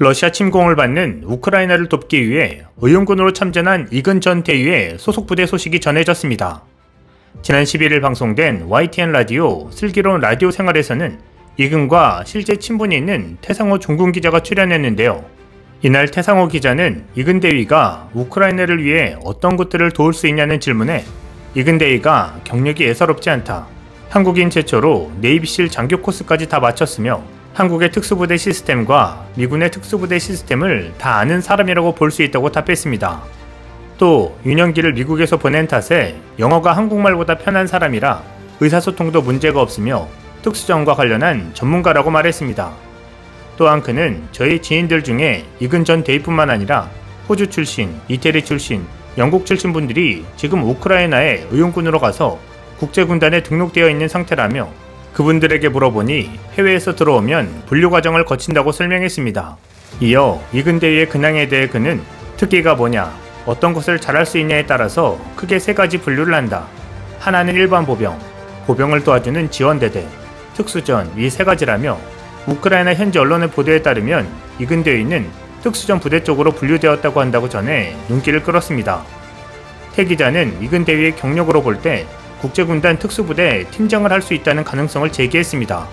러시아 침공을 받는 우크라이나를 돕기 위해 의용군으로 참전한 이근 전 대위의 소속 부대 소식이 전해졌습니다. 지난 11일 방송된 YTN 라디오 슬기로운 라디오 생활에서는 이근과 실제 친분이 있는 태상호 종군 기자가 출연했는데요. 이날 태상호 기자는 이근 대위가 우크라이나를 위해 어떤 것들을 도울 수 있냐는 질문에 이근 대위가 경력이 예사롭지 않다. 한국인 최초로 네이비실 장교 코스까지 다 마쳤으며 한국의 특수부대 시스템과 미군의 특수부대 시스템을 다 아는 사람이라고 볼 수 있다고 답했습니다. 또 유년기를 미국에서 보낸 탓에 영어가 한국말보다 편한 사람이라 의사소통도 문제가 없으며 특수전과 관련한 전문가라고 말했습니다. 또한 그는 저희 지인들 중에 이근 전 대위뿐만 아니라 호주 출신, 이태리 출신, 영국 출신 분들이 지금 우크라이나에 의용군으로 가서 국제군단에 등록되어 있는 상태라며 그분들에게 물어보니 해외에서 들어오면 분류 과정을 거친다고 설명했습니다. 이어 이근 대위의 근황에 대해 그는 특기가 뭐냐, 어떤 것을 잘할 수 있냐에 따라서 크게 세 가지 분류를 한다. 하나는 일반 보병, 보병을 도와주는 지원대대, 특수전 이 세 가지라며 우크라이나 현지 언론의 보도에 따르면 이근 대위는 특수전 부대 쪽으로 분류되었다고 한다고 전해 눈길을 끌었습니다. 태 기자는 이근 대위의 경력으로 볼 때 국제군단 특수부대 팀장을 할 수 있다는 가능성을 제기했습니다.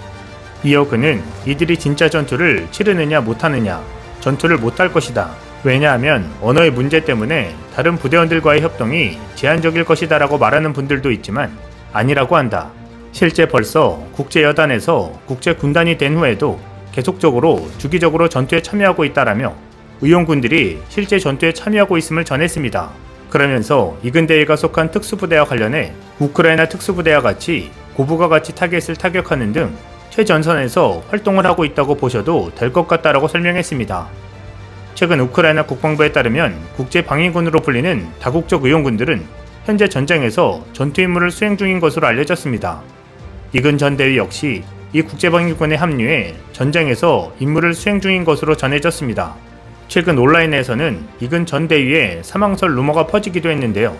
이어 그는 이들이 진짜 전투를 치르느냐 못하느냐, 전투를 못할 것이다. 왜냐하면 언어의 문제 때문에 다른 부대원들과의 협동이 제한적일 것이다 라고 말하는 분들도 있지만 아니라고 한다. 실제 벌써 국제여단에서 국제군단이 된 후에도 계속적으로 주기적으로 전투에 참여하고 있다라며 의용군들이 실제 전투에 참여하고 있음을 전했습니다. 그러면서 이근 대위가 속한 특수부대와 관련해 우크라이나 특수부대와 같이 고부가 같이 타겟을 타격하는 등 최전선에서 활동을 하고 있다고 보셔도 될 것 같다라고 설명했습니다. 최근 우크라이나 국방부에 따르면 국제방위군으로 불리는 다국적 의용군들은 현재 전장에서 전투 임무를 수행 중인 것으로 알려졌습니다. 이근 전 대위 역시 이 국제방위군에 합류해 전장에서 임무를 수행 중인 것으로 전해졌습니다. 최근 온라인에서는 이근 전 대위의 사망설 루머가 퍼지기도 했는데요.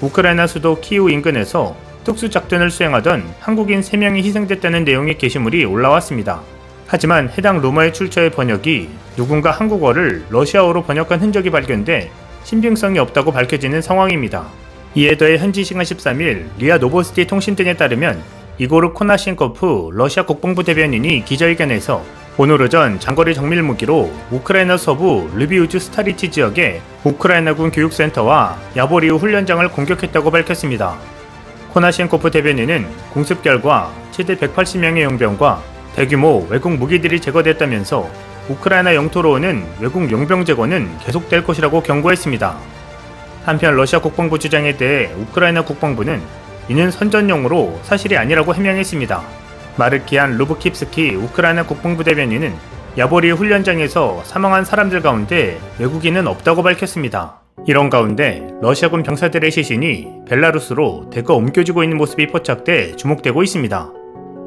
우크라이나 수도 키이우 인근에서 특수작전을 수행하던 한국인 3명이 희생됐다는 내용의 게시물이 올라왔습니다. 하지만 해당 루머의 출처의 번역이 누군가 한국어를 러시아어로 번역한 흔적이 발견돼 신빙성이 없다고 밝혀지는 상황입니다. 이에 더해 현지 시간 13일 리아 노보스티 통신 등에 따르면 이고르 코나셴코프 러시아 국방부 대변인이 기자회견에서 오늘 오전 장거리 정밀 무기로 우크라이나 서부 르비우즈 스타리치 지역의 우크라이나군 교육센터와 야보리우 훈련장을 공격했다고 밝혔습니다. 코나셴코프 대변인은 공습 결과 최대 180명의 용병과 대규모 외국 무기들이 제거됐다면서 우크라이나 영토로 오는 외국 용병 제거는 계속될 것이라고 경고했습니다. 한편 러시아 국방부 주장에 대해 우크라이나 국방부는 이는 선전용으로 사실이 아니라고 해명했습니다. 마르키안 루브킵스키 우크라이나 국방부 대변인은 야보리 훈련장에서 사망한 사람들 가운데 외국인은 없다고 밝혔습니다. 이런 가운데 러시아군 병사들의 시신이 벨라루스로 대거 옮겨지고 있는 모습이 포착돼 주목되고 있습니다.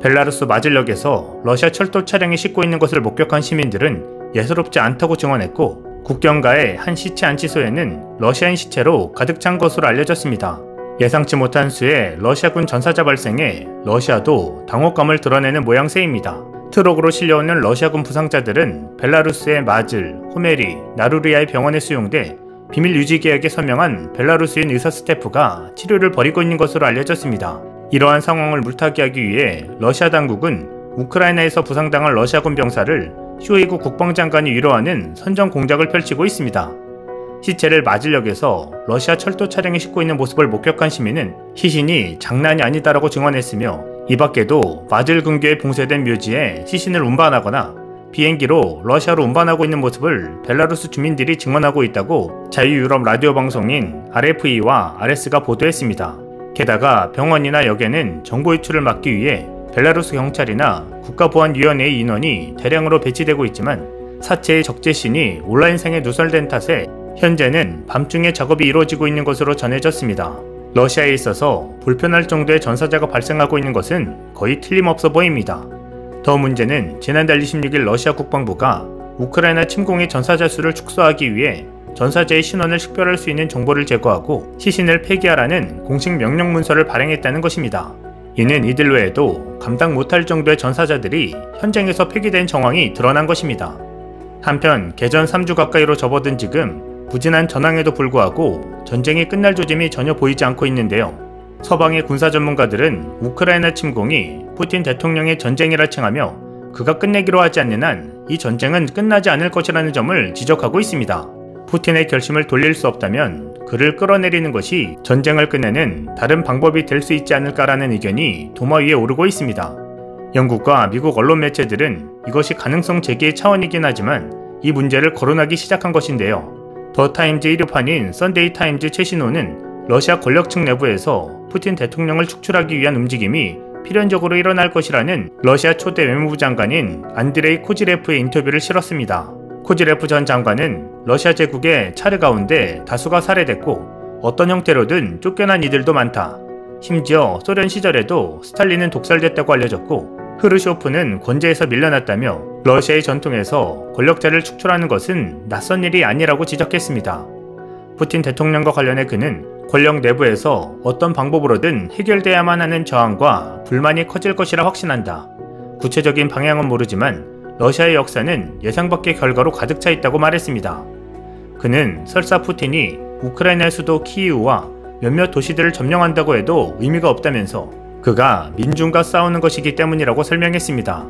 벨라루스 마질역에서 러시아 철도 차량이 싣고 있는 것을 목격한 시민들은 예사롭지 않다고 증언했고 국경가의 한 시체 안치소에는 러시아인 시체로 가득 찬 것으로 알려졌습니다. 예상치 못한 수의 러시아군 전사자 발생에 러시아도 당혹감을 드러내는 모양새입니다. 트럭으로 실려오는 러시아군 부상자들은 벨라루스의 마즐, 호메리, 나루리아의 병원에 수용돼 비밀 유지 계약에 서명한 벨라루스인 의사 스태프가 치료를 벌이고 있는 것으로 알려졌습니다. 이러한 상황을 물타기하기 위해 러시아 당국은 우크라이나에서 부상당한 러시아군 병사를 쇼이구 국방장관이 위로하는 선전 공작을 펼치고 있습니다. 시체를 마즐역에서 러시아 철도 차량에 싣고 있는 모습을 목격한 시민은 시신이 장난이 아니다라고 증언했으며 이 밖에도 마즐 근교에 봉쇄된 묘지에 시신을 운반하거나 비행기로 러시아로 운반하고 있는 모습을 벨라루스 주민들이 증언하고 있다고 자유유럽 라디오 방송인 RFE와 RS가 보도했습니다. 게다가 병원이나 역에는 정보 유출을 막기 위해 벨라루스 경찰이나 국가보안위원회의 인원이 대량으로 배치되고 있지만 사체의 적재신이 온라인상에 누설된 탓에 현재는 밤중에 작업이 이루어지고 있는 것으로 전해졌습니다. 러시아에 있어서 불편할 정도의 전사자가 발생하고 있는 것은 거의 틀림없어 보입니다. 더 문제는 지난달 26일 러시아 국방부가 우크라이나 침공의 전사자 수를 축소하기 위해 전사자의 신원을 식별할 수 있는 정보를 제거하고 시신을 폐기하라는 공식 명령 문서를 발행했다는 것입니다. 이는 이들 외에도 감당 못할 정도의 전사자들이 현장에서 폐기된 정황이 드러난 것입니다. 한편 개전 3주 가까이로 접어든 지금 부진한 전황에도 불구하고 전쟁이 끝날 조짐이 전혀 보이지 않고 있는데요. 서방의 군사 전문가들은 우크라이나 침공이 푸틴 대통령의 전쟁이라 칭하며 그가 끝내기로 하지 않는 한 이 전쟁은 끝나지 않을 것이라는 점을 지적하고 있습니다. 푸틴의 결심을 돌릴 수 없다면 그를 끌어내리는 것이 전쟁을 끝내는 다른 방법이 될 수 있지 않을까라는 의견이 도마 위에 오르고 있습니다. 영국과 미국 언론 매체들은 이것이 가능성 제기의 차원이긴 하지만 이 문제를 거론하기 시작한 것인데요. 더 타임즈 1위판인 선데이 타임즈 최신호는 러시아 권력층 내부에서 푸틴 대통령을 축출하기 위한 움직임이 필연적으로 일어날 것이라는 러시아 초대 외무부 장관인 안드레이 코지레프의 인터뷰를 실었습니다. 코지레프 전 장관은 러시아 제국의 차르 가운데 다수가 살해됐고 어떤 형태로든 쫓겨난 이들도 많다. 심지어 소련 시절에도 스탈린은 독살됐다고 알려졌고 흐르쇼프는 권제에서 밀려났다며 러시아의 전통에서 권력자를 축출하는 것은 낯선 일이 아니라고 지적했습니다. 푸틴 대통령과 관련해 그는 권력 내부에서 어떤 방법으로든 해결돼야만 하는 저항과 불만이 커질 것이라 확신한다. 구체적인 방향은 모르지만 러시아의 역사는 예상 밖의 결과로 가득 차 있다고 말했습니다. 그는 설사 푸틴이 우크라이나 수도 키이우와 몇몇 도시들을 점령한다고 해도 의미가 없다면서 그가 민중과 싸우는 것이기 때문이라고 설명했습니다.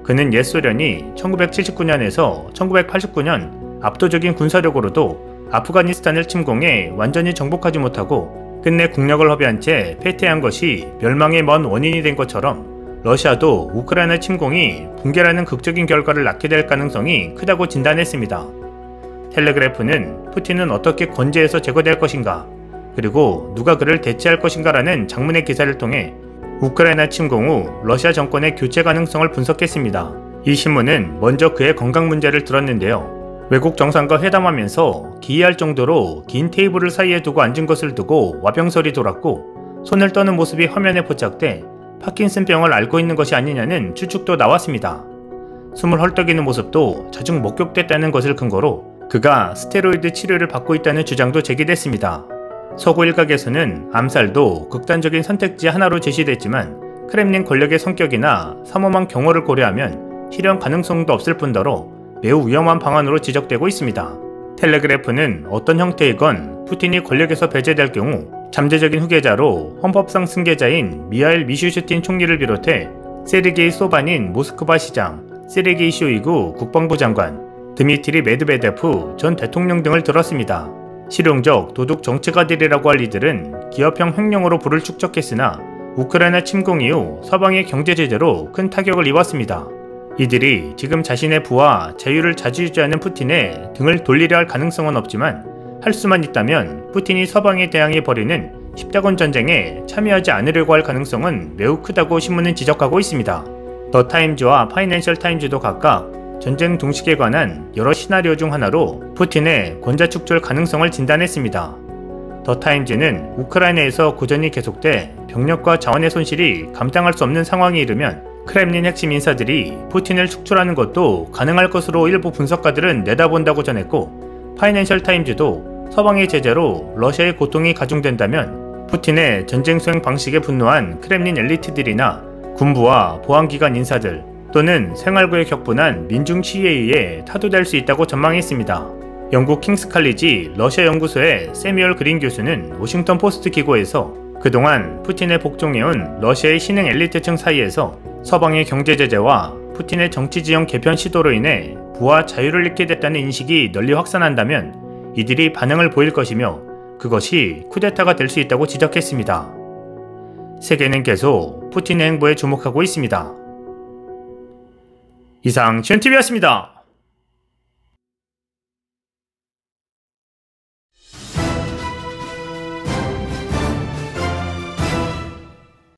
그는 옛 소련이 1979년에서 1989년 압도적인 군사력으로도 아프가니스탄을 침공해 완전히 정복하지 못하고 끝내 국력을 허비한 채 패퇴한 것이 멸망의 먼 원인이 된 것처럼 러시아도 우크라이나 침공이 붕괴라는 극적인 결과를 낳게 될 가능성이 크다고 진단했습니다. 텔레그래프는 푸틴은 어떻게 권제에서 제거될 것인가 그리고 누가 그를 대체할 것인가라는 장문의 기사를 통해 우크라이나 침공 후 러시아 정권의 교체 가능성을 분석했습니다. 이 신문은 먼저 그의 건강 문제를 들었는데요. 외국 정상과 회담하면서 기이할 정도로 긴 테이블을 사이에 두고 앉은 것을 두고 와병설이 돌았고 손을 떠는 모습이 화면에 포착돼 파킨슨병을 앓고 있는 것이 아니냐는 추측도 나왔습니다. 숨을 헐떡이는 모습도 자주 목격됐다는 것을 근거로 그가 스테로이드 치료를 받고 있다는 주장도 제기됐습니다. 서구 일각에서는 암살도 극단적인 선택지 하나로 제시됐지만 크렘린 권력의 성격이나 삼엄한 경호를 고려하면 실현 가능성도 없을 뿐더러 매우 위험한 방안으로 지적되고 있습니다. 텔레그래프는 어떤 형태이건 푸틴이 권력에서 배제될 경우 잠재적인 후계자로 헌법상 승계자인 미하일 미슈슈틴 총리를 비롯해 세르게이 소바닌 모스크바 시장, 세르게이 쇼이구 국방부 장관, 드미트리 메드베데프 전 대통령 등을 들었습니다. 실용적 도둑 정치가들이라고 할 이들은 기업형 횡령으로 부를 축적했으나 우크라이나 침공 이후 서방의 경제 제재로 큰 타격을 입었습니다. 이들이 지금 자신의 부와 자유를 좌지우지하는 푸틴에 등을 돌리려 할 가능성은 없지만 할 수만 있다면 푸틴이 서방에 대항해 벌이는 십자군 전쟁에 참여하지 않으려고 할 가능성은 매우 크다고 신문은 지적하고 있습니다. 더 타임즈와 파이낸셜 타임즈도 각각 전쟁 종식에 관한 여러 시나리오 중 하나로 푸틴의 권자 축출 가능성을 진단했습니다. 더 타임즈는 우크라이나에서 고전이 계속돼 병력과 자원의 손실이 감당할 수 없는 상황에 이르면 크렘린 핵심 인사들이 푸틴을 축출하는 것도 가능할 것으로 일부 분석가들은 내다본다고 전했고 파이낸셜 타임즈도 서방의 제재로 러시아의 고통이 가중된다면 푸틴의 전쟁 수행 방식에 분노한 크렘린 엘리트들이나 군부와 보안기관 인사들 또는 생활고에 격분한 민중 시위에 의해 타도될 수 있다고 전망했습니다. 영국 킹스 칼리지 러시아 연구소의 세뮤얼 그린 교수는 워싱턴 포스트 기고에서 그동안 푸틴에 복종해온 러시아의 신흥 엘리트층 사이에서 서방의 경제 제재와 푸틴의 정치 지형 개편 시도로 인해 부와 자유를 잃게 됐다는 인식이 널리 확산한다면 이들이 반응을 보일 것이며 그것이 쿠데타가 될 수 있다고 지적했습니다. 세계는 계속 푸틴의 행보에 주목하고 있습니다. 이상 지온TV였습니다.